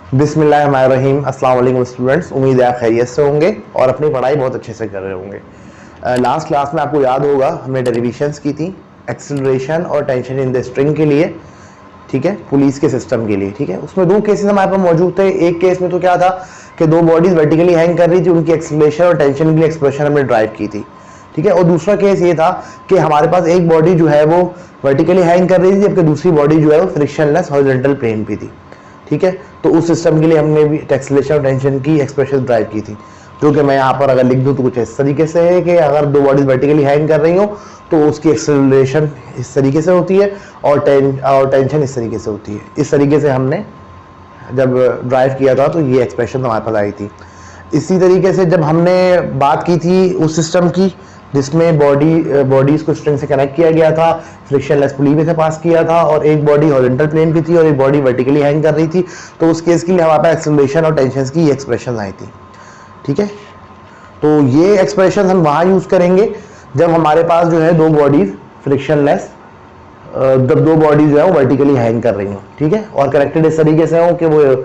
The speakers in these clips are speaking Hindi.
बिस्मिल्लाहिर्रहमानिर्रहीम। अस्सलाम वालेकुम स्टूडेंट्स, उम्मीद है आप खैरियत से होंगे और अपनी पढ़ाई बहुत अच्छे से कर रहे होंगे। लास्ट क्लास में आपको याद होगा हमने डेरिवेशंस की थी एक्सेलरेशन और टेंशन इन द स्ट्रिंग के लिए, ठीक है, पुलिस के सिस्टम के लिए। ठीक है, उसमें दो केसेस हमारे पास मौजूद थे। एक केस में तो क्या था कि दो बॉडीज वर्टिकली हैंग कर रही थी, उनकी एक्सेलरेशन और टेंशन के लिए एक्सप्रेशन हमने ड्राइव की थी। ठीक है, और दूसरा केस ये था कि हमारे पास एक बॉडी जो है वो वर्टिकली हैंग कर रही थी, जबकि दूसरी बॉडी जो है वो फ्रिक्शनलेस हॉरिजॉन्टल प्लेन पे थी। ठीक है, तो उस सिस्टम के लिए हमने भी एक्सेलरेशन और टेंशन की एक्सप्रेशन ड्राइव की थी, जो कि मैं यहाँ पर अगर लिख दूँ तो कुछ इस तरीके से है कि अगर दो बॉडीज वर्टिकली हैंग कर रही हो तो उसकी एक्सेलरेशन इस तरीके से होती है और टेंशन इस तरीके से होती है। इस तरीके से हमने जब ड्राइव किया था तो ये एक्सप्रेशन हमारे पास आई थी। इसी तरीके से जब हमने बात की थी उस सिस्टम की जिसमें बॉडीज को स्ट्रिंग से कनेक्ट किया गया था, फ्रिक्शनलेस पुली पे से पास किया था और एक बॉडी हॉरिजॉन्टल प्लेन पे थी और एक बॉडी वर्टिकली हैंग कर रही थी, तो उस केस के लिए हमारे पास एक्सेलरेशन और टेंशन की एक्सप्रेशन आई थी। ठीक है, तो ये एक्सप्रेशन हम वहाँ यूज करेंगे जब हमारे पास जो है दो बॉडीज फ्रिक्शनलेस, जब दो बॉडीज जो है वो वर्टिकली हैंग कर रही हो। ठीक है, और कनेक्टेड इस तरीके से हो कि वो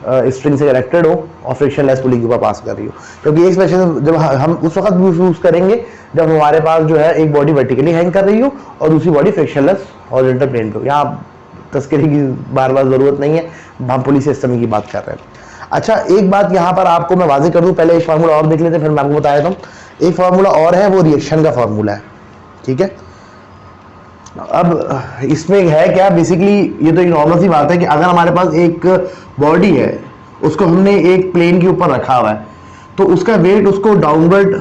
स्ट्रिंग से कनेक्टेड हो और फ्रिक्शनलेस पुली के ऊपर पास कर रही हो, क्योंकि ये एक्सप्रेशन जब हम उस वक्त यूज करेंगे जब हमारे पास जो है एक बॉडी वर्टिकली हैंग कर रही हो और दूसरी बॉडी फ्रिक्शनलेस हॉरिजॉन्टल प्लेन पे हो। यहाँ तस्करी की बार बार जरूरत नहीं है, हम पुलिस सिस्टम की बात कर रहे हैं। अच्छा, एक बात यहाँ पर आपको मैं वाज़ेह कर दूँ, पहले एक फार्मूला और देख लेते हैं फिर मैं आपको बताया था। एक फार्मूला और है, वो रिएक्शन का फार्मूला है। ठीक है, अब इसमें है क्या, बेसिकली ये तो एक नॉर्मल सी बात है कि अगर हमारे पास एक बॉडी है उसको हमने एक प्लेन के ऊपर रखा हुआ है तो उसका वेट उसको डाउनवर्ड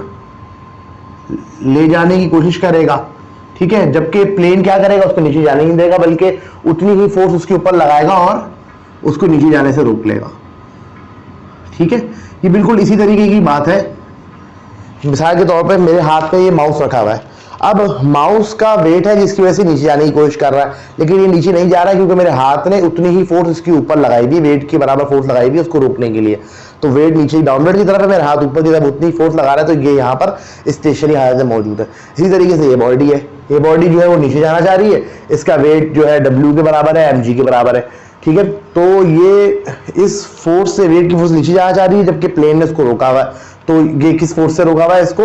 ले जाने की कोशिश करेगा। ठीक है, जबकि प्लेन क्या करेगा, उसको नीचे जाने नहीं देगा, बल्कि उतनी ही फोर्स उसके ऊपर लगाएगा और उसको नीचे जाने से रोक लेगा। ठीक है, ये बिल्कुल इसी तरीके की बात है। मिसाल के तौर पे मेरे हाथ पे ये माउस रखा हुआ है, अब माउस का वेट है जिसकी वजह से नीचे जाने की कोशिश कर रहा है, लेकिन ये नीचे नहीं जा रहा है क्योंकि मेरे हाथ ने उतनी ही फोर्स इसके ऊपर लगाई थी, वेट के बराबर फोर्स लगाई थी उसको रोकने के लिए। तो वेट नीचे डाउनवर्ड की तरफ है, मेरे हाथ ऊपर की तरफ उतनी फोर्स लगा रहा है, तो ये यहाँ पर स्टेशनरी हालत में मौजूद है। इसी तरीके से ये बॉडी है, ये बॉडी जो है वो नीचे जाना चाह रही है, इसका वेट जो है W के बराबर है, mg के बराबर है। ठीक है, तो ये इस फोर्स से, वेट की फोर्स नीचे जाना चाह रही है, जबकि प्लेन ने इसको रोका हुआ है। तो ये किस फोर्स से रोका हुआ है, इसको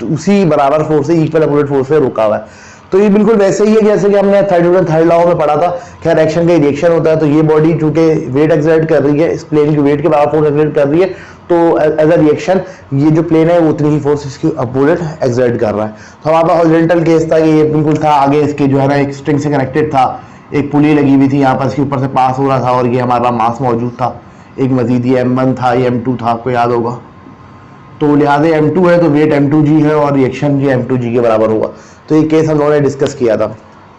उसी बराबर फोर्स से, इक्वल अपोजिट फोर्स से रोका हुआ है। तो ये बिल्कुल वैसे ही है जैसे कि हमने थर्ड लॉ में पढ़ा था कि रिएक्शन का रिएक्शन होता है। तो ये बॉडी चूंकि वेट एक्सर्ट कर रही है, इस प्लेन की वेट के बराबर फोर्स एक्सर्ट कर रही है, तो एज अ रिएक्शन ये जो प्लेन है वो उतनी ही फोर्स इसकी अपोजिट एक्सर्ट कर रहा है। तो हमारे पास हॉरिजॉन्टल केस था कि ये बिल्कुल था, आगे इसके जो है ना एक स्ट्रिंग से कनेक्टेड था, एक पुली लगी हुई थी यहाँ पर, इसके ऊपर से पास हो रहा था और ये हमारे पास मास मौजूद था। एक मजीद ये M1 था, ये M2 था, आपको याद होगा। तो लिहाजा M2 है तो वेट M2g है और रिएक्शन जी M2g के बराबर होगा। तो ये केस हम लोगों ने डिस्कस किया था।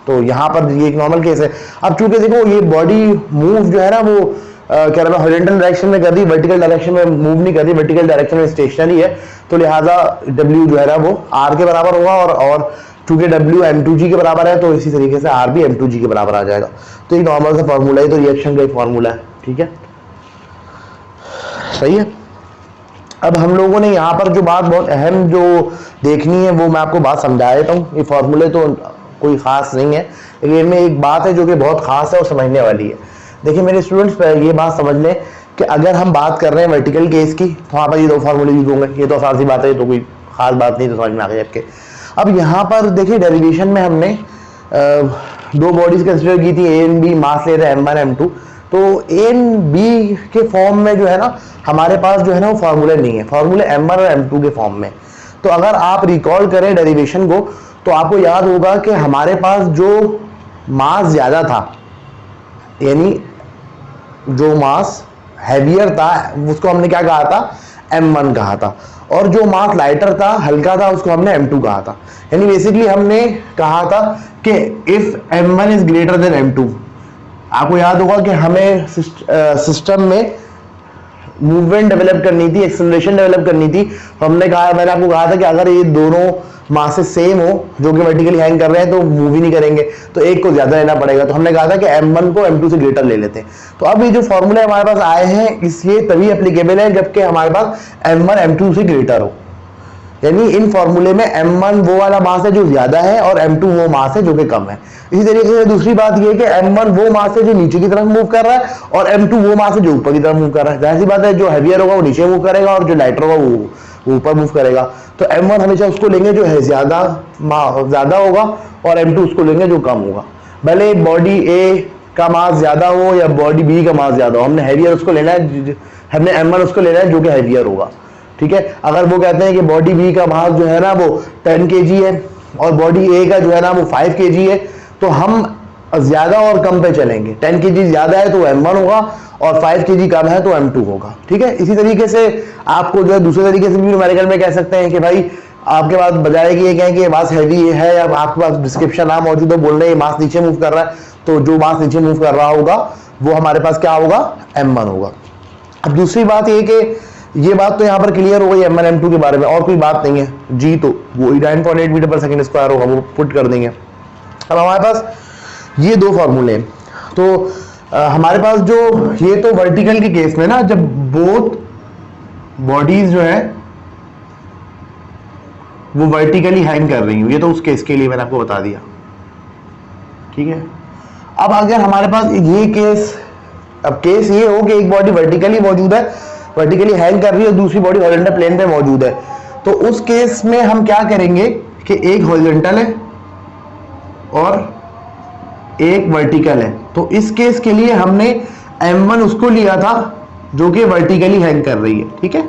तो यहाँ पर ये एक नॉर्मल केस है। अब चूंकि देखो ये बॉडी मूव जो है ना वो क्या नाम है, हॉरिजॉन्टल डायरेक्शन में कर रही, वर्टिकल डायरेक्शन में मूव नहीं कर रही, वर्टिकल डायरेक्शन में स्टेशनरी है, तो लिहाजा W जो है ना वो R के बराबर होगा और चूंकि W M2g के बराबर है तो इसी तरीके से R भी M2g के बराबर आ जाएगा। तो एक नॉर्मल सा फॉर्मूला है, तो रिएक्शन का एक फॉर्मूला है। ठीक है, सही है। अब हम लोगों ने यहाँ पर जो बात बहुत अहम जो देखनी है वो मैं आपको बात समझा देता हूँ। ये फॉर्मूले तो कोई ख़ास नहीं है, लेकिन इनमें एक बात है जो कि बहुत ख़ास है और समझने वाली है। देखिए मेरे स्टूडेंट्स, ये बात समझ लें कि अगर हम बात कर रहे हैं वर्टिकल केस की तो वहाँ पर ये दो फॉर्मूले यूज होंगे। ये तो आसान सी बात है, ये तो कोई ख़ास बात नहीं, तो समझ में आ गई आपके। अब यहाँ पर देखिए डेरिवेशन में हमने दो बॉडीज कंसिडर की थी, A एंड B, मास ले रहे हैं M1 M2। तो A एंड B के फॉर्म में जो है ना हमारे पास जो है ना वो फार्मूले नहीं है, फार्मूले M1 और M2 के फॉर्म में। तो अगर आप रिकॉल करें डेरिवेशन को तो आपको याद होगा कि हमारे पास जो मास ज़्यादा था, यानी जो मास हैवियर था उसको हमने क्या कहा था, M1 कहा था, और जो मास लाइटर था, हल्का था, उसको हमने M2 कहा था। यानी बेसिकली हमने कहा था कि if M1 is greater than M2, आपको याद होगा कि हमें सिस्टम में मूवमेंट डेवलप करनी थी, एक्सेलरेशन डेवलप करनी थी। तो हमने कहा, मैंने आपको कहा था कि अगर ये दोनों मासेस सेम हो जो कि वर्टिकली हैंग कर रहे हैं तो मूव ही नहीं करेंगे, तो एक को ज्यादा लेना पड़ेगा। तो हमने कहा था कि M1 को M2 से ग्रेटर ले लेते हैं। तो अब ये जो फॉर्मूले हमारे पास आए हैं ये तभी एप्लीकेबल है जबकि हमारे पास M1 M2 से ग्रेटर हो। यानी इन फॉर्मूले में m1 वो वाला मास है जो ज्यादा है और m2 वो मास है जो कि कम है। इसी तरीके से दूसरी बात ये है कि m1 वो मास है जो नीचे की तरफ मूव कर रहा है और m2 वो मास है जो ऊपर की तरफ मूव कर रहा है। जाहिर सी बात है जो हैवियर होगा वो नीचे मूव करेगा और जो लाइटर होगा वो ऊपर मूव करेगा। तो m1 हमेशा उसको लेंगे जो है ज्यादा होगा और m2 उसको लेंगे जो कम होगा। भले बॉडी ए का मास ज्यादा हो या बॉडी बी का मास ज्यादा हो, हमने हैवियर उसको लेना है, हमने m1 उसको लेना है जो कि हैवियर होगा। ठीक है, अगर वो कहते हैं कि बॉडी बी का मास जो है ना वो 10 kg है और बॉडी ए का जो है ना वो 5 kg है, तो हम ज्यादा और कम पे चलेंगे। 10 kg ज्यादा है तो m1 होगा और 5 kg कम है तो m2 होगा। ठीक है, इसी तरीके से आपको जो है दूसरे तरीके से भी न्यूमेरिकल में कह सकते हैं कि भाई आपके पास बजाय कि ये कहें कि मास हैवी है या आपके पास डिस्क्रिप्शन नाम मौजूद है, बोल रहे हैं मास नीचे मूव कर रहा है, तो जो मास नीचे मूव कर रहा होगा वो हमारे पास क्या होगा, m1 होगा। अब दूसरी बात ये कि ये बात तो यहाँ पर क्लियर हो गई m1 m2 के बारे में, और कोई बात नहीं है जी, तो वो 9.8 मीटर पर सेकंड स्क्वायर होगा, वो पुट कर देंगे। अब हमारे पास ये दो फॉर्मूले हैं, तो हमारे पास जो ये तो वर्टिकल के केस में ना, जब बोथ बॉडीज जो है वो वर्टिकली हैंग कर रही हूँ, ये तो उस केस के लिए मैंने आपको बता दिया। ठीक है, अब अगर हमारे पास ये केस, अब केस ये हो कि एक बॉडी वर्टिकली मौजूद है, वर्टिकली हैंग कर रही है, दूसरी बॉडी हॉरिजॉन्टल प्लेन पे मौजूद है, तो उस केस में हम क्या करेंगे कि एक हॉरिजॉन्टल है और एक वर्टिकल है। तो इस केस के लिए हमने m1 उसको लिया था जो कि वर्टिकली हैंग कर रही है, ठीक है,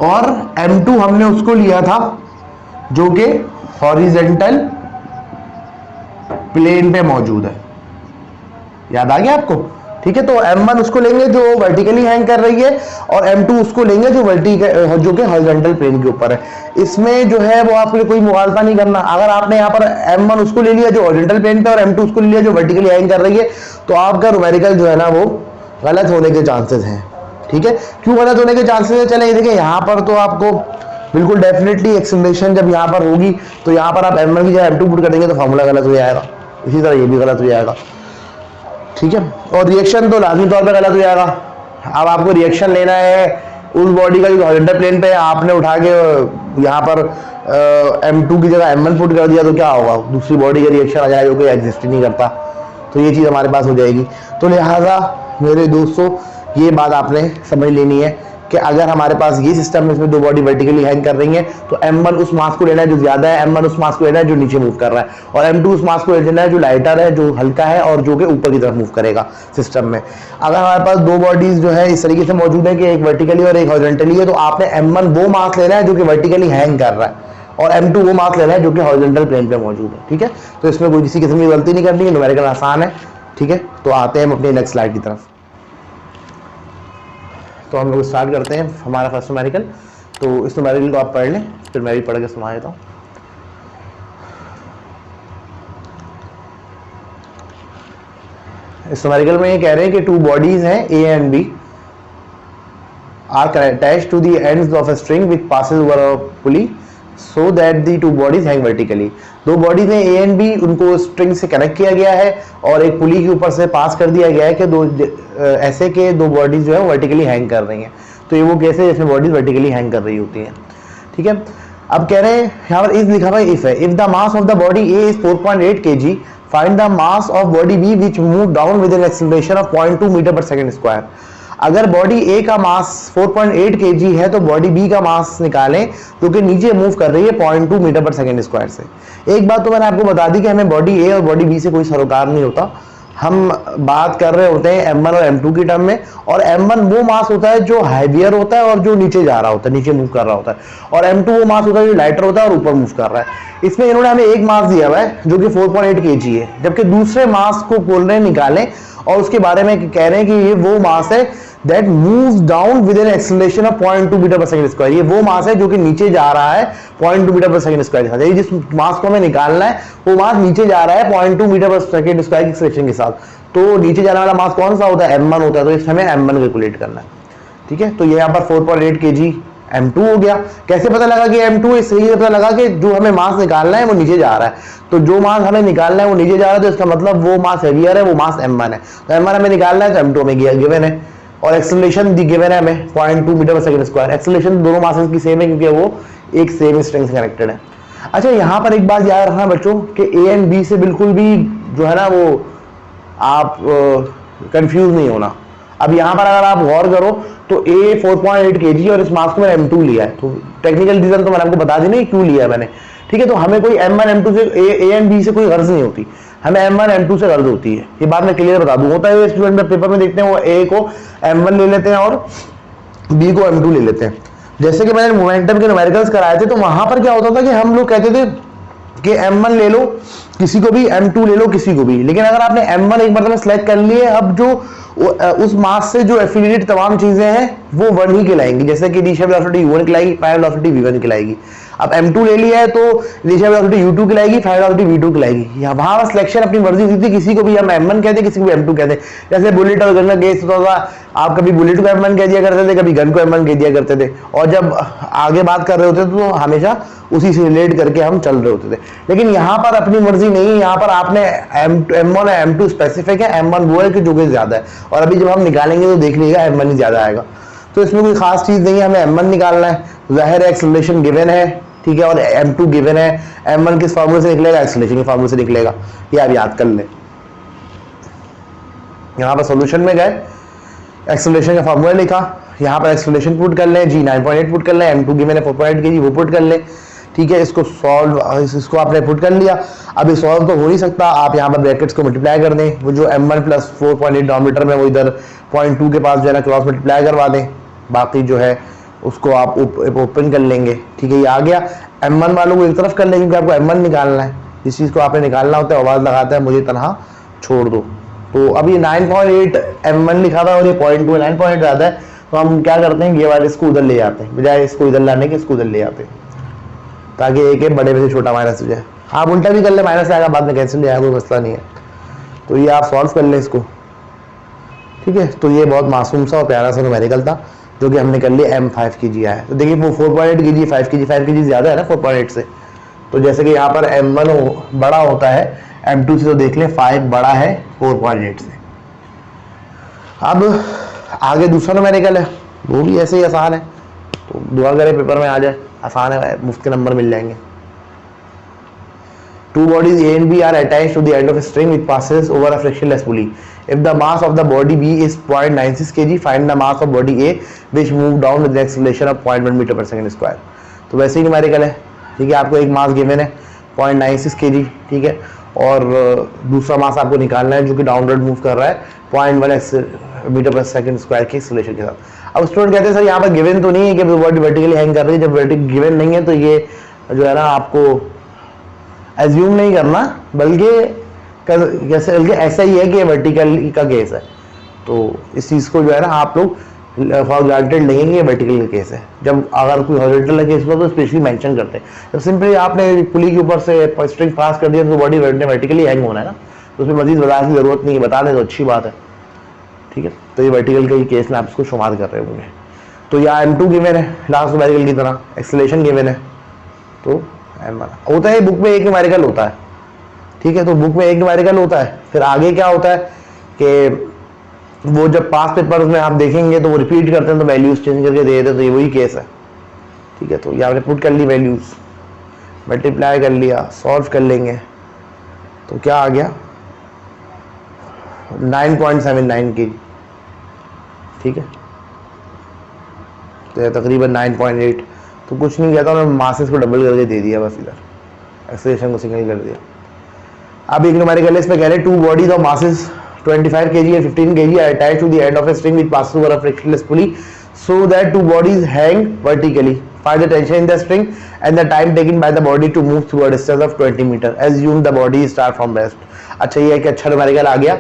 और m2 हमने उसको लिया था जो कि हॉरिजॉन्टल प्लेन पे मौजूद है। याद आ गया आपको? ठीक है, तो m1 उसको लेंगे जो वर्टिकली हैंग कर रही है और m2 उसको लेंगे जो कि हॉरिजॉन्टल प्लेन के ऊपर है। इसमें जो है वो आपको कोई मुगालता नहीं करना। अगर आपने यहाँ पर m1 उसको ले लिया जो हॉरिजॉन्टल प्लेन पे और m2 उसको ले लिया जो वर्टिकली हैंग कर रही है, तो आपका न्यूमेरिकल जो है ना वो गलत होने के चांसेस हैं। ठीक है, क्यों गलत होने के चांसेस है? चले देखिए, यहाँ पर तो आपको बिल्कुल डेफिनेटली एक्सेलरेशन जब यहाँ पर होगी तो यहाँ पर आप m1 की जगह m2 पुट कर देंगे तो फॉर्मूला गलत हो जाएगा, इसी तरह ये भी गलत हो जाएगा। ठीक है, और रिएक्शन तो लाजमी तौर पे गलत हो जाएगा। अब आपको रिएक्शन लेना है उस बॉडी का जो हॉरिजॉन्टल प्लेन पे है, आपने उठा के यहाँ पर m2 की जगह m1 पुट कर दिया तो क्या होगा, दूसरी बॉडी का रिएक्शन आ जाएगा जो कि एग्जिस्ट ही नहीं करता, तो ये चीज़ हमारे पास हो जाएगी। तो लिहाजा मेरे दोस्तों ये बात आपने समझ लेनी है कि अगर हमारे पास ये सिस्टम है, इसमें दो बॉडी वर्टिकली हैंग कर रही है, तो m1 उस मास को लेना है जो ज्यादा है, m1 उस मास को लेना है जो नीचे मूव कर रहा है, और m2 उस मास को लेना है जो लाइटर है, जो हल्का है और जो कि ऊपर की तरफ मूव करेगा सिस्टम में। अगर हमारे पास दो बॉडीज जो है इस तरीके से मौजूद है कि एक वर्टिकली और एक हॉरिजॉन्टली है, तो आपने m1 वो मास लेना है जो कि वर्टिकली हैंग कर रहा है और m2 वो मास लेना है जो कि हॉरिजॉन्टल प्लेन पे मौजूद है। ठीक है, तो इसमें कोई किसी किस्म की गलती नहीं करनी है, न्यूमेरिकल आसान है। ठीक है, तो आते हैं हम अपनी नेक्स्ट स्लाइड की तरफ। तो हम लोग स्टार्ट करते हैं हमारा फर्स्ट न्यूमेरिकल। तो इस न्यूमेरिकल को आप पढ़ लें, फिर मैं भी पढ़ के सुना देता हूँ। इस न्यूमेरिकल में ये कह रहे हैं कि टू बॉडीज हैं A and B are attached to the ends of a string which passes over a pulley so that the two bodies hang vertically. दो बॉडीज हैं ए एंड बी, उनको स्ट्रिंग से कनेक्ट किया गया है और एक पुली के ऊपर से पास कर दिया गया है कि दो ऐसे के दो बॉडीज जो है वर्टिकली हैंग कर रही हैं। तो ये वो कैसे जैसे बॉडीज वर्टिकली हैंग कर रही होती हैं। ठीक है, अब कह रहे हैं यहाँ पर इज लिखा हुआ है इफ है, if the mass of the body A is 4.8 kg, find the mass of body B which move down with an acceleration of 0.2 metre पर सेकंड स्क्वायर। अगर बॉडी ए का मास 4.8 kg है तो बॉडी बी का मास निकालें जो कि नीचे मूव कर रही है 0.2 मीटर पर सेकंड स्क्वायर से। एक बात तो मैंने आपको बता दी कि हमें बॉडी ए और बॉडी बी से कोई सरोकार नहीं होता, हम बात कर रहे होते हैं m1 और m2 की टर्म में, और m1 वो मास होता है जो हैवियर होता है और जो नीचे जा रहा होता है, नीचे मूव कर रहा होता है, और m2 वो मास होता है जो लाइटर होता है और ऊपर मूव कर रहा है। इसमें इन्होंने हमें एक मास दिया हुआ है जो कि 4.8 kg है, जबकि दूसरे मास को बोल रहे हैं निकालें और उसके बारे में कह रहे हैं कि ये वो मास है that moves down with an acceleration of 0.2 metre पर सेकंड स्क्वायर। ये वो मास है जो कि नीचे जा रहा है 0.2 मीटर पर सेकंड स्क्वायर के साथ। जिस मास को हमें निकालना है वो मास नीचे जा रहा है 0.2 मीटर पर सेकंड स्क्वायर की एक्सेलरेशन के साथ। तो नीचे जाने वाला मास कौन सा होता है, m1 होता है, तो इसमें हमें m1 कैलकुलेट करना है। ठीक है, तो ये यहाँ पर 4.8 kg m2 हो गया। कैसे पता लगा कि m2? इसलिए पता लगा कि जो हमें मास निकालना है वो नीचे जा रहा है, तो जो मास हमें निकालना है वो नीचे जा रहा है, तो इसका मतलब वो मास हैवियर है, वो मास m1 है। तो m1 हमें निकालना है तो m2 हमें गिवन है। और एक्सेलरेशन दी गिवन है हमें 0.2 मीटर पर सेकंड स्क्वायर। एक्सेलरेशन दोनों मासेस की सेम है क्योंकि वो एक सेम स्ट्रिंग से कनेक्टेड है। अच्छा यहाँ पर एक बात याद रखना बच्चों कि ए एंड बी से बिल्कुल भी जो है ना वो आप कंफ्यूज नहीं होना। अब यहाँ पर अगर आप गौर करो तो ए 4.8 kg और इस मास को मैंने M2 लिया है, तो टेक्निकल रीजन तो मैंने आपको बता दी नहीं क्यों लिया है मैंने, ठीक है। तो हमें कोई M1 M2 से ए एंड बी से कोई गर्ज नहीं होती, हमें M1 M2 से गर्ज होती है। ये बात मैं क्लियर बता दूं। होता है स्टूडेंट में पेपर में देखते हैं वो ए को M1 ले लेते हैं और बी को M2 ले लेते हैं। जैसे कि मैंने मोमेंटम के न्यूमेरिकल्स कराए थे तो वहां पर क्या होता था कि हम लोग कहते थे कि M1 ले लो किसी को भी, M2 ले लो किसी को भी, लेकिन अगर आपने M1 एक बार में सेलेक्ट कर लिए, अब जो उस मास से जो एफिलिएटेड तमाम चीजें हैं वो वन ही कहलाएंगी। जैसे कि इनिशियल वेलोसिटी U1 कहलाएगी, फाइनल वेलोसिटी V1 कहलाएगी। अब M2 ले लिया है तो इनिशियल वेलोसिटी U2 कहलाएगी, फाइनल वेलोसिटी V2 कहलाएगी। वहां सिलेक्शन अपनी मर्जी से थी, किसी को भी हम M1 कहते, किसी को भी M2 कहते। जैसे बुलेट और गन का केस होता था, आप कभी बुलेट को M1 कह दिया करते थे, कभी गन को M1 कह दिया करते थे, और जब आगे बात कर रहे होते थे तो हमेशा उसी से रिलेट करके हम चल रहे होते थे। लेकिन यहाँ पर अपनी मर्जी नहीं, यहाँ पर आपने M1 और M2 स्पेसिफिक है, M1 वो है कि जो कि ज्यादा है, और अभी जब हम निकालेंगे तो देख लीजिएगा M1 ही ज्यादा आएगा। तो इसमें कोई खास चीज नहीं है, हमें M1 निकालना है। जाहिर है एक्सेलरेशन गिवन है, ठीक है, और M2 गिवन है। M1 किस फॉर्मूले से निकलेगा? एक्सेलरेशन के फॉर्मूले से निकलेगा, ये आप याद कर लें। यहाँ पर सॉल्यूशन में गए, एक्सेलरेशन का फॉर्मूला लिखा, यहाँ पर एक्सेलरेशन पुट कर लें, G 9.8 पुट कर लें, M2 गिवन है 4.8 kg वो पुट कर लें, ठीक है। इसको सॉल्व, इसको आपने पुट कर लिया। अब ये सॉल्व तो हो नहीं सकता, आप यहाँ पर ब्रैकेट्स को मल्टीप्लाई कर दें, वो जो M1 प्लस 4.8 डिनोमिनेटर में वो इधर 0.2 के पास जो है ना क्रॉस मल्टीप्लाई करवा दें, बाकी जो है उसको आप ओपन कर लेंगे, ठीक है। ये आ गया। M1 वालों को एक तरफ कर लेंगे क्योंकि आपको M1 निकालना है। जिस चीज़ को आपने निकालना होता है आवाज़ लगाता है मुझे तनहा छोड़ दो। तो अब ये 9.8 M1 लिखा था और ये 0.2 9.8 ज़्यादा है, तो हम क्या करते हैं, ये वाले इसको उधर ले जाते हैं, बजाय इसको इधर लाने के इसको उधर ले जाते हैं, ताकि एक बड़े में से छोटा माइनस हो जाए। आप उल्टा भी कर ले, माइनस आएगा बाद में कैंसिल आएगा, कोई मसला नहीं है। तो ये आप सॉल्व कर लें इसको, ठीक है। तो ये बहुत मासूम सा और प्यारा सा न्यूमेरिकल था जो कि हमने कर लिया। M5 kg आया, तो देखिए वो 4.8 kg 5 kg ज़्यादा है ना 4.8 से। तो जैसे कि यहाँ पर M1 बड़ा होता है M2 से, तो देख लें 5 बड़ा है 4.8 से। अब आगे दूसरा न्यूमेरिकल है, वो भी ऐसे ही आसान है, तो दुआ करें पेपर में आ जाए, आसान है, मुफ्त के नंबर मिल जाएंगे। Two bodies A and B are attached to the end of a string which passes over a frictionless pulley. If the mass of the body B is 0.96 kg, find the mass of body A which moved down with the acceleration of 0.1 meter per second square. तो वैसे ही न्यूमेरिकल है, ठीक है। आपको एक मास गिवन है 0.96 kg, ठीक है, और दूसरा मास आपको निकालना है जो कि डाउनवर्ड मूव कर रहा है 0.1 मीटर पर सेकंड स्क्वायर के एक्सेलरेशन के साथ। अब स्टूडेंट कहते हैं सर यहाँ पर गिवन तो नहीं है कि बॉडी वर्टिकली हैंग कर रही है। जब वर्टिकल गिवन नहीं है तो ये जो है ना आपको एज्यूम नहीं करना, बल्कि ऐसा ही है कि ये वर्टिकल का केस है। तो इस चीज़ को जो है ना आप लोग फॉर ग्रांटेड लेंगे कि ये वर्टिकल का केस है। जब अगर कोई हॉरिजॉन्टल केस हुआ तो स्पेशली मेंशन करते हैं। जब सिंपली आपने पुली के ऊपर से स्ट्रिंग पास कर दिया तो बॉडी वर्टिकली हैंग होना है ना, तो उसमें मजीद बताने की जरूरत नहीं है, बता दें तो अच्छी बात है, ठीक है। तो ये वर्टिकल का ही केस में आप इसको शुमार कर रहे होंगे। तो यहाँ M2 गिवन है लास्ट न्यूमेरिकल की तरह, एक्सेलरेशन गिवन है, तो M1 होता है। बुक में एक न्यूमेरिकल होता है, ठीक है, तो बुक में एक न्यूमेरिकल होता है। फिर आगे क्या होता है कि वो जब पास पेपर्स में आप देखेंगे तो वो रिपीट करते हैं, तो वैल्यूज चेंज करके दे देते, तो ये वही केस है, ठीक है। तो ये आपने पुट कर ली वैल्यूज, मल्टीप्लाई कर लिया, सॉल्व कर लेंगे, तो क्या आ गया 9.79 kg, ठीक है। तो तकरीबन 9.8, तो कुछ नहीं किया था, उन्होंने मासेस को डबल करके दे दिया, बस इधर एक्सेलरेशन को सिंगल कर दिया। अब एक न्यूमेरिकल इसमें कह रहे हैं 2 bodies of masses 25 kg and 15 kg are attached to the end of a string which passes over a frictionless pulley so that 2 bodies hang vertically. Find the tension in the string and the time taken by the body to move through a distance of 20 meter. Assume the body start from rest. अच्छा ये एक अच्छा न्यूमेरिकल आ गया।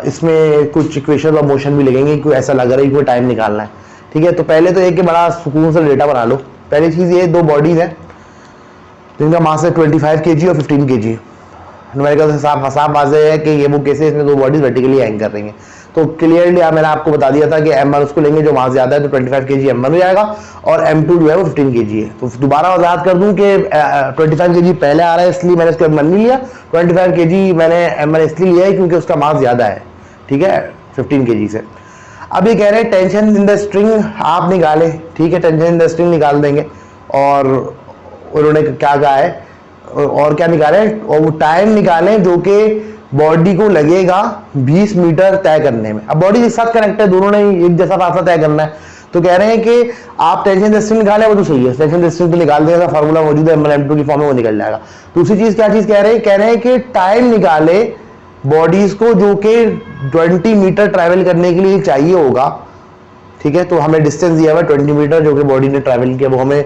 इसमें कुछ इक्वेशन और मोशन भी लगेंगे, कोई ऐसा लग रहा है कि कोई टाइम निकालना है, ठीक है। तो पहले तो एक के बड़ा सुकून से डेटा बना लो। पहली चीज़ ये 2 बॉडीज हैं जिनका मास है 25 kg और 15 kg। न्यूमेरिकल से साफ वाज़ेह है कि ये वो केस है, इसमें 2 बॉडीज वर्टिकली हैंग कर रही हैं। तो क्लियरली मैंने आपको बता दिया था कि M1 उसको लेंगे जो मास ज़्यादा है, तो 25 kg M1 हो जाएगा, और M2 जो है वो 15 kg है। तो दोबारा वजाहत कर दूं कि 25 kg पहले आ रहा है इसलिए मैंने उसका M1 नहीं लिया, 25 kg मैंने M1 इसलिए लिया है क्योंकि उसका मास ज़्यादा है, ठीक है, 15 kg से। अब ये कह रहे हैं टेंशन इन द स्ट्रिंग आप निकालें, ठीक है, टेंशन इन द स्ट्रिंग निकाल देंगे। और उन्होंने क्या कहा है और क्या निकाले, और वो टाइम निकालें जो कि बॉडी को लगेगा 20 मीटर तय करने में। अब बॉडी एक साथ कनेक्ट है, दोनों ने एक जैसा फासला तय करना है, तो कह रहे हैं कि आप टेंशन टेस्टिंग निकालें, वो तो सही है, टेंशन टेस्टिंग तो निकाल देगा, फार्मूला मौजूद है ML/M2 की फॉर्म में, वो निकल जाएगा। दूसरी चीज क्या चीज कह रहे हैं कि टाइम निकाले बॉडीज को जो कि 20 मीटर ट्रैवल करने के लिए चाहिए होगा, ठीक है। तो हमें डिस्टेंस दिया हुआ है 20 मीटर जो कि बॉडी ने ट्रैवल किया, वो हमें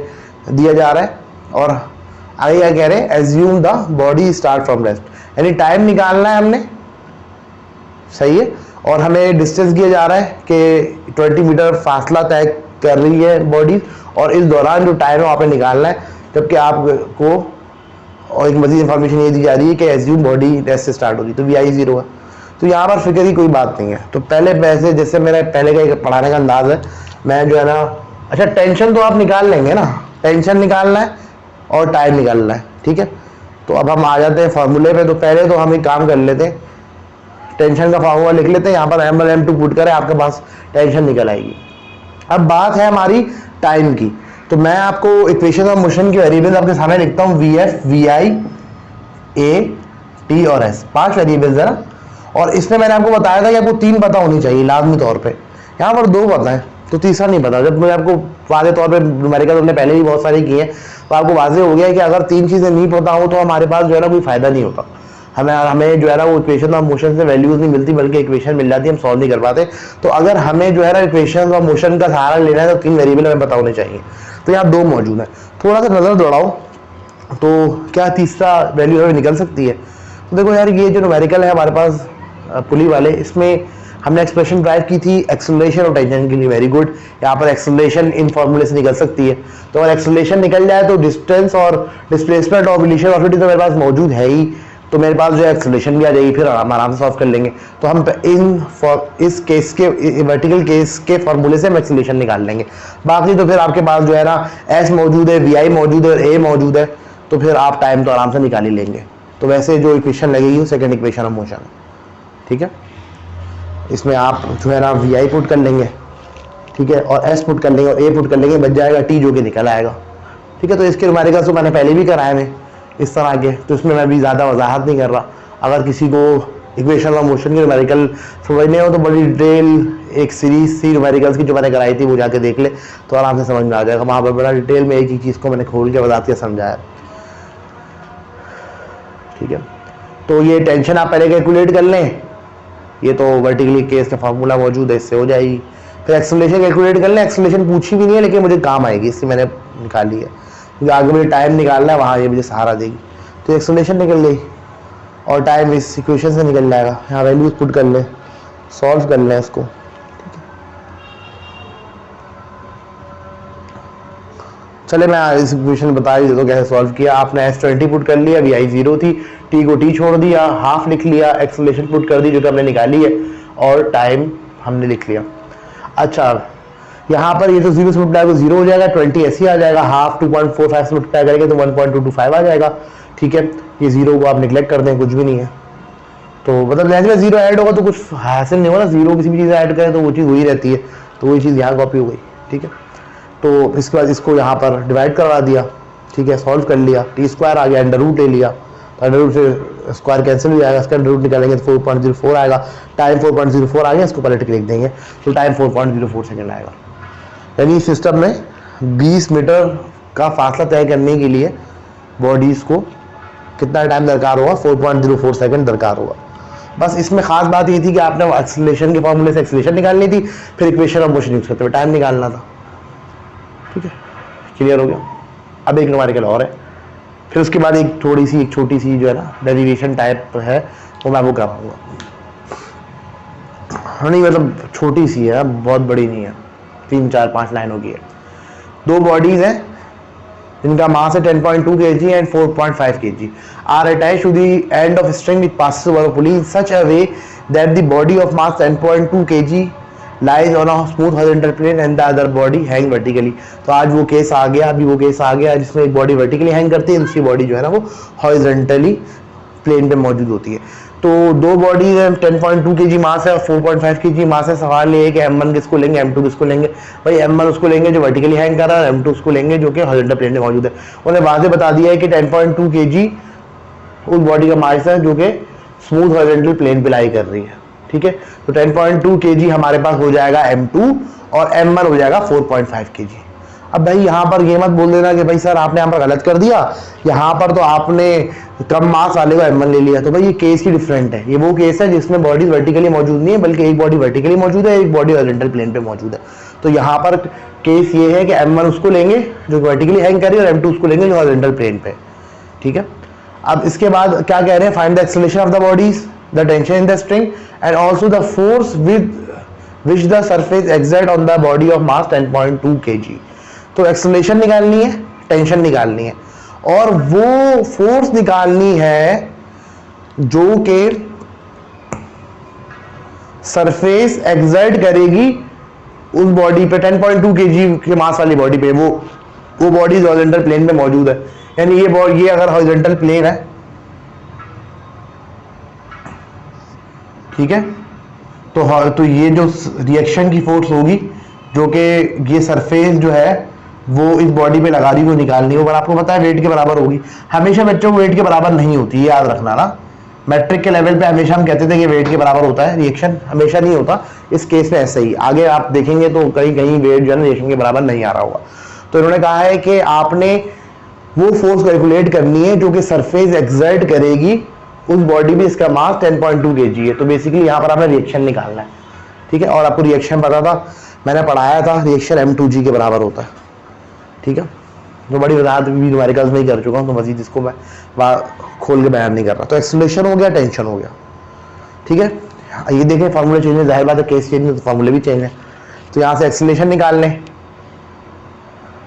दिया जा रहा है। और आगे क्या कह रहे हैं, assume the body start from rest, यानी टाइम निकालना है हमने, सही है। और हमें डिस्टेंस दिया जा रहा है कि 20 मीटर फासला तय कर रही है बॉडी, और इस दौरान जो टाइम है वहाँ पे निकालना है, जबकि आपको और एक मजीद इंफॉर्मेशन ये दी जा रही है कि एज्यूम बॉडी रेस्ट से स्टार्ट होगी, तो VI 0 है। तो यहाँ पर फिक्र की कोई बात नहीं है। तो पहले वैसे जैसे मेरा पहले का पढ़ाने का अंदाज है, मैं जो है ना, अच्छा टेंशन तो आप निकाल लेंगे ना, टेंशन निकालना है और टाइम निकालना है, ठीक है। तो अब हम आ जाते हैं फार्मूले पे। तो पहले तो हम एक काम कर लेते हैं, टेंशन का फार्मूला लिख लेते हैं, यहाँ पर ML/M2 पुट करें, आपके पास टेंशन निकल आएगी। अब बात है हमारी टाइम की, तो मैं आपको इक्वेशन ऑफ मोशन की वेरिएबल्स आपके सामने लिखता हूँ, VF, VI, A, T और S, 5 वेरिएबल्स है ना। और इसमें मैंने आपको बताया था कि आपको 3 पता होनी चाहिए लाजमी तौर पे, यहाँ पर 2 पता है तो तीसरा नहीं पता। जब मैं आपको वाज़े तौर पे न्यूमेरिकल हमने पहले भी बहुत सारे किए हैं, तो आपको वाज़े हो गया कि अगर 3 चीज़ें नहीं पता हो तो हमारे पास जो है ना कोई फ़ायदा नहीं होता, हमें जो है ना वो इक्वेशन ऑफ मोशन से वैल्यूज नहीं मिलती, बल्कि इक्वेशन मिल जाती है, हम सॉल्व नहीं कर पाते। तो अगर हमें जो है ना इक्वेशन ऑफ मोशन का सहारा लेना है तो 3 वेरिएबल हमें पता होने चाहिए। तो यहाँ 2 मौजूद है, थोड़ा सा नज़र दौड़ाओ तो क्या तीसरा वैल्यू हमें निकल सकती है। तो देखो यार, ये जो न्यूमेरिकल है हमारे पास पुली वाले, इसमें हमने एक्सप्रेशन ड्राइव की थी एक्सेलरेशन और टेंशन के लिए, वेरी गुड। यहाँ पर एक्सेलरेशन इन फॉर्मूले से निकल सकती है, तो अगर एक्सेलरेशन निकल जाए तो डिस्टेंस और डिस्प्लेसमेंट और इनिशियल वेलोसिटी तो मेरे पास मौजूद है ही, तो मेरे पास जो है एक्सेलरेशन भी आ जाएगी, फिर हम आराम से सॉल्व कर लेंगे। तो हम इस केस के वर्टिकल केस के फॉर्मूले से हम एक्सेलरेशन निकाल लेंगे। बाकी तो फिर आपके पास जो है ना S मौजूद है, VI मौजूद है और A मौजूद है, तो फिर आप टाइम तो आराम से निकाल ही लेंगे। तो वैसे जो इक्वेशन लगेगी वो सेकेंड इक्वेशन ऑफ मोशन है, ठीक है। इसमें आप जो है ना VI पुट कर लेंगे, ठीक है, और S पुट कर लेंगे और A पुट कर लेंगे, बच जाएगा T जो कि निकल आएगा, ठीक है। तो इसके न्यूमेरिकल्स तो मैंने पहले भी कराए हैं इस तरह के, तो इसमें मैं भी ज़्यादा वजाहत नहीं कर रहा। अगर किसी को इक्वेशन ऑफ मोशन के न्यूमेरिकल समझने हो तो बड़ी डिटेल एक सीरीज थी न्यूमेरिकल्स की जो मैंने कराई थी, वो जाके देख ले तो आराम से समझ में आ जाएगा। वहाँ पर बड़ा डिटेल में एक ही चीज़ को मैंने खोल के बता दिया, समझाया, ठीक है। तो ये टेंशन आप पहले कैलकुलेट कर लें, ये तो वर्टिकली केस का फार्मूला मौजूद है, इससे हो जाएगी। फिर एक्सेलरेशन कैलकुलेट कर लें, एक्सेलरेशन पूछी भी नहीं है लेकिन मुझे काम आएगी, इससे मैंने निकाली है, क्योंकि आगे मुझे टाइम निकालना है, वहाँ ये मुझे सहारा देगी। तो एक्सेलरेशन निकल गई और टाइम इस इक्वेशन से निकल जाएगा। यहाँ वैल्यूज पुट कर लें, सॉल्व कर लें इसको, ठीक है। चले मैं इस इक्वेशन बता ही देता हूँ कैसे सॉल्व किया। आपने S20 पुट कर लिया, VI 0 थी, T को T छोड़ दिया, हाफ लिख लिया, एक्सेलरेशन पुट कर दी जो कि हमने निकाली है, और टाइम हमने लिख लिया। अच्छा, यहाँ पर ये तो 0 से मल्टीप्लाई 0 हो जाएगा, 20 ऐसे ही आ जाएगा, हाफ 2.45 से मल्टीप्लाई करेंगे तो 1.225 आ जाएगा, ठीक है। ये 0 को आप निगलेक्ट कर दें, कुछ भी नहीं है। तो मतलब जैसे में 0 ऐड होगा तो कुछ हासिल नहीं होगा, 0 किसी भी चीज़ ऐड करें तो वो चीज़ वही रहती है, तो वही चीज़ यहाँ कॉपी हो गई, ठीक है। तो इसके बाद इसको यहाँ पर डिवाइड करवा दिया, ठीक है, सॉल्व कर लिया, T² आ गया, अंडर रूट ले लिया, तो अंडर रूट से स्क्वायर कैंसिल हो जाएगा, इसका अंडर रूट निकालेंगे तो 4.04 आएगा, टाइम 4.04 आ गया, इसको पलट के लिख देंगे तो टाइम 4.04 सेकेंड आएगा। यानी सिस्टम में 20 मीटर का फासला तय करने के लिए बॉडीज़ को कितना टाइम दरकार होगा, 4.04 सेकेंड दरकार होगा। बस इसमें खास बात ये थी कि आपने एक्सेलरेशन के फॉर्मूले से एक्सेलरेशन निकालनी थी, फिर इक्वेशन ऑफ मोशन यूज करते हुए टाइम निकालना था, ठीक है, क्लियर हो गया। अब एक न्यूमेरिकल और है, फिर उसके बाद एक छोटी सी जो है ना डेरिवेशन टाइप है, वो मैं वो कराऊंगा। नहीं मतलब छोटी सी है, बहुत बड़ी नहीं है, 3, 4, 5 लाइनों की है। 2 बॉडीज हैं जिनका मास है 10.2 kg and 4.5 kg are attached to the end of string which passes over a pulley in such a way that the body of mass 10.2 kg lies on a smooth horizontal plane and the other body hang vertically. तो आज वो केस आ गया, अभी वो केस आ गया जिसमें एक बॉडी वर्टिकली हैंग करती है, दूसरी बॉडी जो है ना वो हॉरिजॉन्टली प्लेन पे मौजूद होती है। तो दो बॉडीज है, 10.2 kg मास है और 4.5 kg मास है। सवाल ये है कि M1 किसको लेंगे, M2 किसको लेंगे। भाई M1 उसको लेंगे जो वर्टिकली हैंग कर रहा है, M2 उसको लेंगे जो कि हॉरिजॉन्टल प्लेन में मौजूद है। उन्हें वाज़ेह बता दिया है कि 10.2 kg उस बॉडी का मास है जो कि स्मूथ हॉरिजॉन्टल प्लेन पे लाई कर रही है, ठीक है। तो 10.2 kg हमारे पास हो जाएगा M2 और M1 हो जाएगा 4.5 kg। अब भाई यहाँ पर ये मत बोल देना कि भाई सर आपने यहाँ पर गलत कर दिया, यहाँ पर तो आपने कम मास वाले को M1 ले लिया। तो भाई ये केस ही डिफरेंट है। ये वो केस है जिसमें बॉडी वर्टिकली मौजूद नहीं है, बल्कि एक बॉडी वर्टिकली मौजूद है, एक बॉडी हॉरिजॉन्टल प्लेन पे मौजूद है। तो यहाँ पर केस ये है कि M1 उसको लेंगे जो वर्टिकली हैंग कर रही है और M2 उसको लेंगे जो हॉरिजॉन्टल प्लेन पे, ठीक है। अब इसके बाद क्या कह रहे हैं, find the acceleration of the bodies, the tension in the string and also the force with which the surface exert on the body of mass 10.2 kg। तो एक्सेलरेशन निकालनी है, टेंशन निकालनी है और वो फोर्स निकालनी है जो कि सरफेस एक्सर्ट करेगी उस बॉडी पे 10.2 kg के मास वाली बॉडी पे। वो बॉडी हॉरिजॉन्टल प्लेन में मौजूद है, यानी ये अगर हॉरिजॉन्टल प्लेन है, ठीक है, तो ये जो रिएक्शन की फोर्स होगी जो कि ये सरफेस जो है वो इस बॉडी पे लगा रही है वो निकालनी है। और आपको पता है वेट के बराबर होगी। हमेशा बच्चों को वेट के बराबर नहीं होती, ये याद रखना ना। मैट्रिक के लेवल पे हमेशा हम कहते थे कि वेट के बराबर होता है, रिएक्शन हमेशा नहीं होता। इस केस में ऐसे ही आगे आप देखेंगे तो कहीं कहीं वेट जो है रिएक्शन के बराबर नहीं आ रहा होगा। तो इन्होंने कहा है कि आपने वो फोर्स कैलकुलेट करनी है जो कि सरफेस एक्सर्ट करेगी उस बॉडी में, इसका मास 10.2 kg है। तो बेसिकली यहाँ पर आपने रिएक्शन निकालना है, ठीक है। और आपको रिएक्शन पता था, मैंने पढ़ाया था, रिएक्शन M2G के बराबर होता है, ठीक है। तो बड़ी वजाहत भी न्यूमेरिकल्स में ही कर चुका हूँ, तो मजीद इसको मैं खोल के बयान नहीं कर रहा। तो एक्सेलरेशन हो गया, टेंशन हो गया, ठीक है। ये देखें फार्मूले चेंज है, जाहिर बात है केस चेंज है तो फार्मूले भी चेंज है। तो यहाँ से एक्सेलरेशन निकाल लें,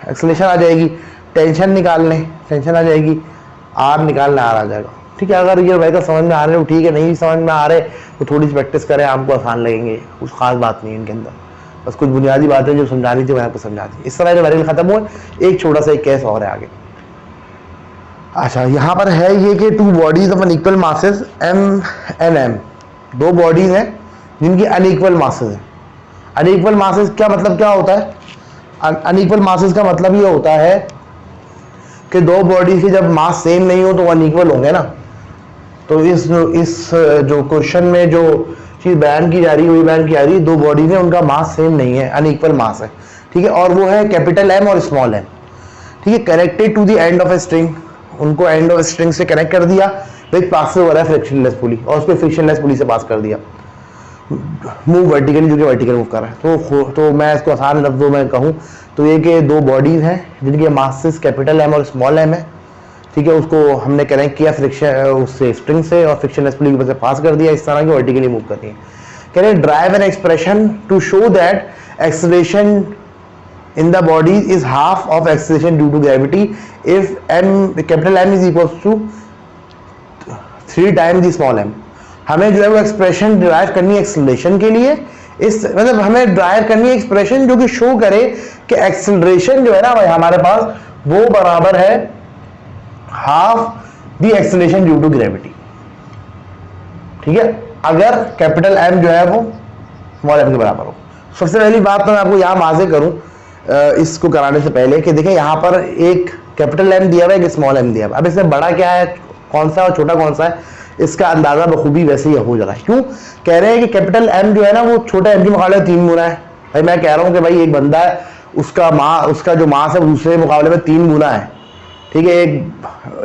एक्सेलरेशन आ जाएगी, टेंशन निकाल लें, टेंशन आ जाएगी, R निकालना R आ जाएगा, ठीक है। अगर ये भाई का समझ में आ रहे हो ठीक है, नहीं समझ में आ रहे तो थोड़ी सी प्रैक्टिस करें, आपको आसान लगेंगे। कुछ खास बात नहीं है इनके अंदर, बस कुछ बुनियादी बातें जो समझानी थी मैं आपको समझा दी। इस तरह न्यूमेरिकल खत्म हुए। एक छोटा सा एक केस और है आगे। अच्छा, यहाँ पर है ये कि two bodies of unequal masses M and M, दो बॉडीज हैं जिनकी अनइक्वल मासेस हैं। अनइक्वल मासेस क्या मतलब क्या होता है? अनइक्वल मासेस का मतलब ये होता है कि दो बॉडीज के जब मास सेम नहीं हो तो वो अनइक्वल होंगे ना। तो इस जो क्वेश्चन में जो चीज बयान की जा रही है वही बयान की जा रही है, दो बॉडीज हैं उनका मास सेम नहीं है, अनइक्वल मास है, ठीक है। और वो है कैपिटल M और स्मॉल m, ठीक है। Connected to the end of a string, उनको एंड ऑफ स्ट्रिंग से कनेक्ट कर दिया विद पासिव वाला फ्रिक्शनलेस पुली, और उस पर फ्रिक्शनलेस पुली से पास कर दिया। मूव वर्टिकली, जो कि वर्टिकल मूव कर रहा है। तो मैं इसको आसान लफ्जों में कहूँ तो ये कि दो बॉडीज हैं जिनके मासेस कैपिटल M और स्मॉल m है, ठीक है। उसको हमने कनेक्ट किया फ्रिक्शन उससे स्ट्रिंग से और फ्रिक्शनलेस पुली की वजह से पास कर दिया, इस तरह की वर्टिकली मूव कर रही है। कह रहे drive an expression to show that acceleration in the body is half of acceleration due to gravity if capital M is equals to 3 times the small m। हमें जो है वो एक्सप्रेशन डिराइव करनी है एक्सेलरेशन के लिए, इस मतलब हमें ड्राइव करनी है एक्सप्रेशन जो कि शो करे कि एक्सेलरेशन जो है ना भाई हमारे पास वो बराबर है half the acceleration due to gravity, ठीक है। अगर कैपिटल M जो है वो स्मॉल m के बराबर हो। सबसे पहली बात तो मैं आपको यहाँ वाज़ेह करूँ इसको कराने से पहले कि देखिए यहाँ पर एक कैपिटल M दिया हुआ है, एक स्मॉल m दिया हुआ है। अब इसमें बड़ा क्या है, कौन सा और छोटा कौन सा है, इसका अंदाजा बखूबी वैसे ही हो जा रहा है। क्यों कह रहे हैं कि कैपिटल M जो है ना वो छोटा m के मुकाबले 3 गुना है। भाई मैं कह रहा हूँ कि भाई एक बंदा है, उसका जो मास है दूसरे मुकाबले में 3 गुना है, ठीक है।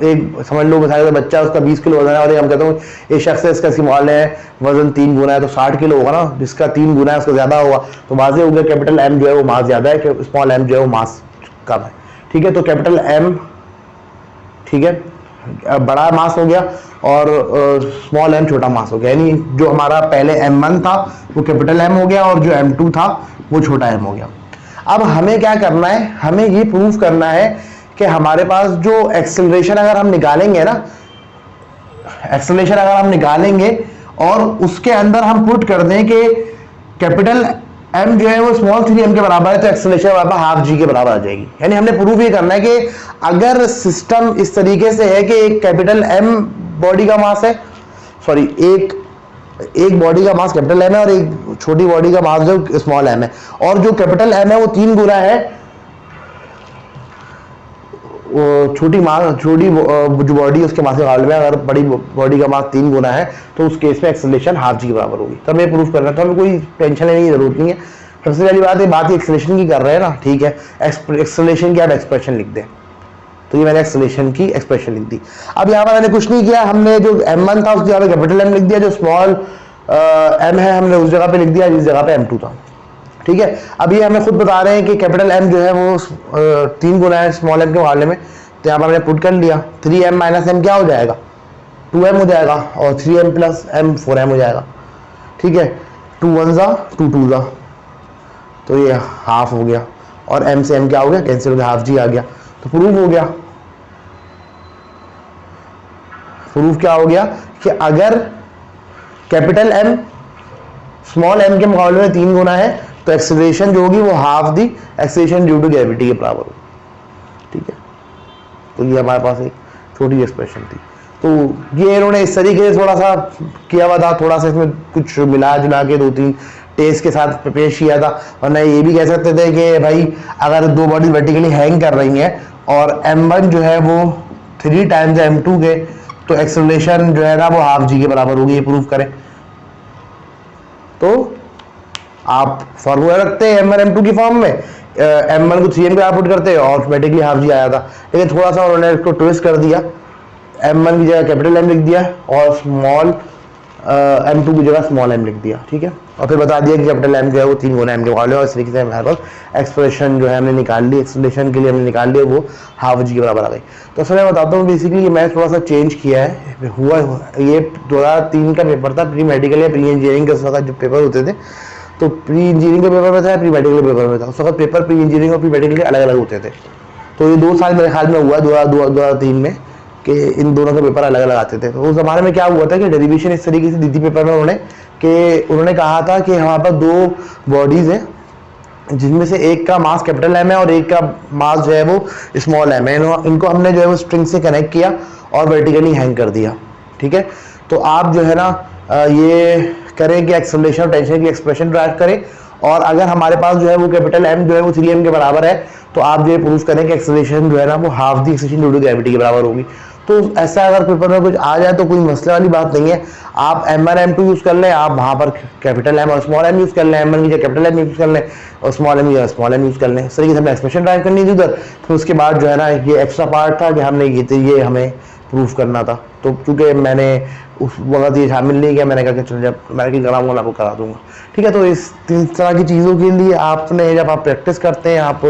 एक समझ लो मिसाल बच्चा उसका 20 किलो वजन है और हम कहते हैं एक शख्स है इसका मुकाबले है वजन 3 गुना है तो 60 किलो होगा ना, जिसका 3 गुना है उसका ज्यादा होगा। तो वाज़ेह हो गया कैपिटल M जो है वो मास ज्यादा है, स्मॉल m जो है वो मास कम है, ठीक है। तो कैपिटल M, ठीक है, बड़ा मास हो गया और स्मॉल m छोटा मास हो गया। यानी जो हमारा पहले M1 था वो कैपिटल M हो गया और जो M2 था वो छोटा m हो गया। अब हमें क्या करना है, हमें ये प्रूव करना है कि हमारे पास जो एक्सेलरेशन अगर हम निकालेंगे ना, एक्सेलरेशन अगर हम निकालेंगे और उसके अंदर हम पुट कर दें कि कैपिटल M जो है वो स्मॉल 3m के बराबर है तो एक्सेलरेशन वापस हाफ g के बराबर आ जाएगी। यानी हमने प्रूव ये करना है कि अगर सिस्टम इस तरीके से है कि एक कैपिटल M बॉडी का मास है, सॉरी एक बॉडी का मास कैपिटल एम है और एक छोटी बॉडी का मास जो स्मॉल एम है, और जो कैपिटल एम है वो 3 गुना है छोटी जो बॉडी है उसके मास के मुकाबले में। अगर बड़ी बॉडी का मास 3 गुना है तो उस केस में एक्सेलरेशन हाफ जी के बराबर होगी। तो हमें प्रूफ करना है, तो हमें कोई टेंशन लेने की जरूरत नहीं है। सबसे पहली बात ही एक्सेलरेशन की कर रहे हैं ना, ठीक है। एक्सेलरेशन की आप एक्सप्रेशन लिख दें, तो ये मैंने एक्सेलरेशन की एक्सप्रेशन लिख दी। अब यहाँ पर मैंने कुछ नहीं किया, हमने जो m1 था उसकी जगह कैपिटल M लिख दिया, जो स्मॉल m है हमने उस जगह पे लिख दिया जिस जगह पे m2 था, ठीक है। अब ये हमें खुद बता रहे हैं कि कैपिटल M जो है वो 3 गुना है स्मॉल m के मुकाबले में, तो यहाँ पर हमने पुट कर लिया। 3m माइनस m क्या हो जाएगा, 2m हो जाएगा, और 3m प्लस m 4m हो जाएगा, ठीक है। 2 1 जा 2 2 जा, तो ये हाफ हो गया, और m से m क्या हो गया, कैंसिल हो गया, हाफ जी आ गया, तो प्रूफ हो गया। प्रूफ क्या हो गया कि अगर कैपिटल M स्मॉल m के मुकाबले में 3 गुना है तो एक्सेलरेशन जो होगी वो half the acceleration due to gravity के बराबर होगी, ठीक है। तो ये हमारे पास एक छोटी एक्सप्रेशन थी। तो ये इन्होंने इस तरीके से थोड़ा सा किया हुआ था, थोड़ा सा इसमें कुछ मिला जुला के 2-3 टेस्ट के साथ पेश किया था। वरना ये भी कह सकते थे कि भाई अगर 2 बॉडी वर्टिकली हैंग कर रही हैं और m1 जो है वो 3 टाइम्स m2 के, तो एक्सेलरेशन जो है ना वो हाफ जी के बराबर होगी, ये प्रूफ करें। तो आप फॉर्मूला रखते हैं m1 m2 की फॉर्म में, m1 को 3m पे पुट करते हैं और ऑटोमेटिकली हाफ जी आया था। लेकिन थोड़ा सा उन्होंने इसको ट्विस्ट कर दिया, m1 की जगह कैपिटल M लिख दिया और स्मॉल m2 की जगह स्मॉल m लिख दिया, ठीक है। और फिर बता दिया कि कैपिटल M जो है वो 3 गुना m के मुकाबले, और इस तरीके से हमारे पास एक्सप्रेशन जो है हमने निकाल ली, एक्सेलरेशन के लिए हमने निकाल लिया, वो हाफ जी के बराबर आ गई। तो असल मैं बताता हूँ बेसिकली ये मैं थोड़ा सा चेंज किया है। हुआ ये 2003 का पेपर था, प्री मेडिकल या प्री इंजीनियरिंग के उस वक्त जो पेपर होते थे, तो प्री इंजीनियरिंग के पेपर में था, प्री मेडिकल के पेपर में था। उस वक्त पेपर प्री इंजीनियरिंग और प्री मेडिकल के अलग अलग होते थे। तो ये 2 साल मेरे ख्याल में हुआ 2003 में कि इन दोनों के पेपर अलग अलग आते थे। तो उस ज़माने में क्या हुआ था कि डेरिवेशन इस तरीके से दी थी पेपर में उन्होंने कहा था कि हमारे पास 2 बॉडीज़ हैं जिनमें से एक का मास कैपिटल M है और एक का मास जो है वो स्मॉल m है। इनको हमने जो है वो स्ट्रिंग से कनेक्ट किया और वर्टिकली हैंग कर दिया, ठीक है। तो आप जो है ना ये करें कि एक्सेलरेशन और टेंशन की एक्सप्रेशन ड्राइव करें, और अगर हमारे पास जो है वो कैपिटल M जो है वो 3m के बराबर है, तो आप जो है प्रूफ करें कि एक्सेलरेशन जो है ना वो half the acceleration due to gravity के बराबर होगी। तो ऐसा अगर पेपर में कुछ आ जाए तो कोई मसले वाली बात नहीं है। आप m1 m2 यूज़ कर लें, आप वहाँ पर कैपिटल M और स्मॉल m यूज़ कर लें, m1 की जगह कैपिटल M यूज़ कर लें और स्मॉल m की जगह स्मॉल m यूज़ कर लें। इस तरीके से हमने एक्सप्रेशन ड्राइव करनी थी उधर। फिर उसके बाद जो है ना ये एक्स्ट्रा पार्ट था कि हमने ये हमें प्रूफ करना था। तो चूँकि मैंने उस वक्त ये शामिल नहीं किया, मैंने कहा कि चलो जब मैं कि कराऊंगा मैं आपको करा दूंगा, ठीक है। तो इस तरह की चीज़ों के लिए आपने जब आप प्रैक्टिस करते हैं, आप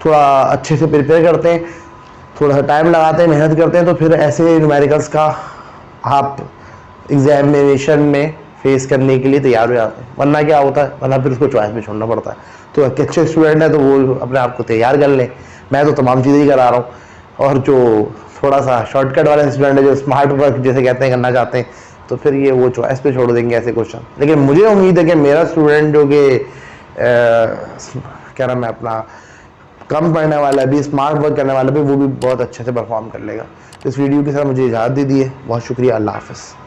थोड़ा अच्छे से प्रिपेयर करते हैं, थोड़ा सा टाइम लगाते हैं, मेहनत करते हैं, तो फिर ऐसे न्यूमेरिकल्स का आप एग्जामिनेशन में फेस करने के लिए तैयार हो जाते हैं। वरना क्या होता है, वरना फिर उसको चॉइस में छोड़ना पड़ता है। तो अच्छे स्टूडेंट है तो वो अपने आप को तैयार कर लें। मैं तो तमाम चीज़ें ही करा रहा हूँ, और जो थोड़ा सा शॉर्टकट वाले स्टूडेंट है जो स्मार्ट वर्क जैसे कहते हैं करना चाहते हैं, तो फिर ये वो चॉइस पे छोड़ देंगे ऐसे क्वेश्चन। लेकिन मुझे उम्मीद है कि मेरा स्टूडेंट जो कि क्या नाम है अपना कम पढ़ने वाला भी, स्मार्ट वर्क करने वाला भी, वो भी बहुत अच्छे से परफॉर्म कर लेगा। तो इस वीडियो के साथ मुझे इजाज़त दे दी है। बहुत शुक्रिया। अल्लाह हाफ़िज़।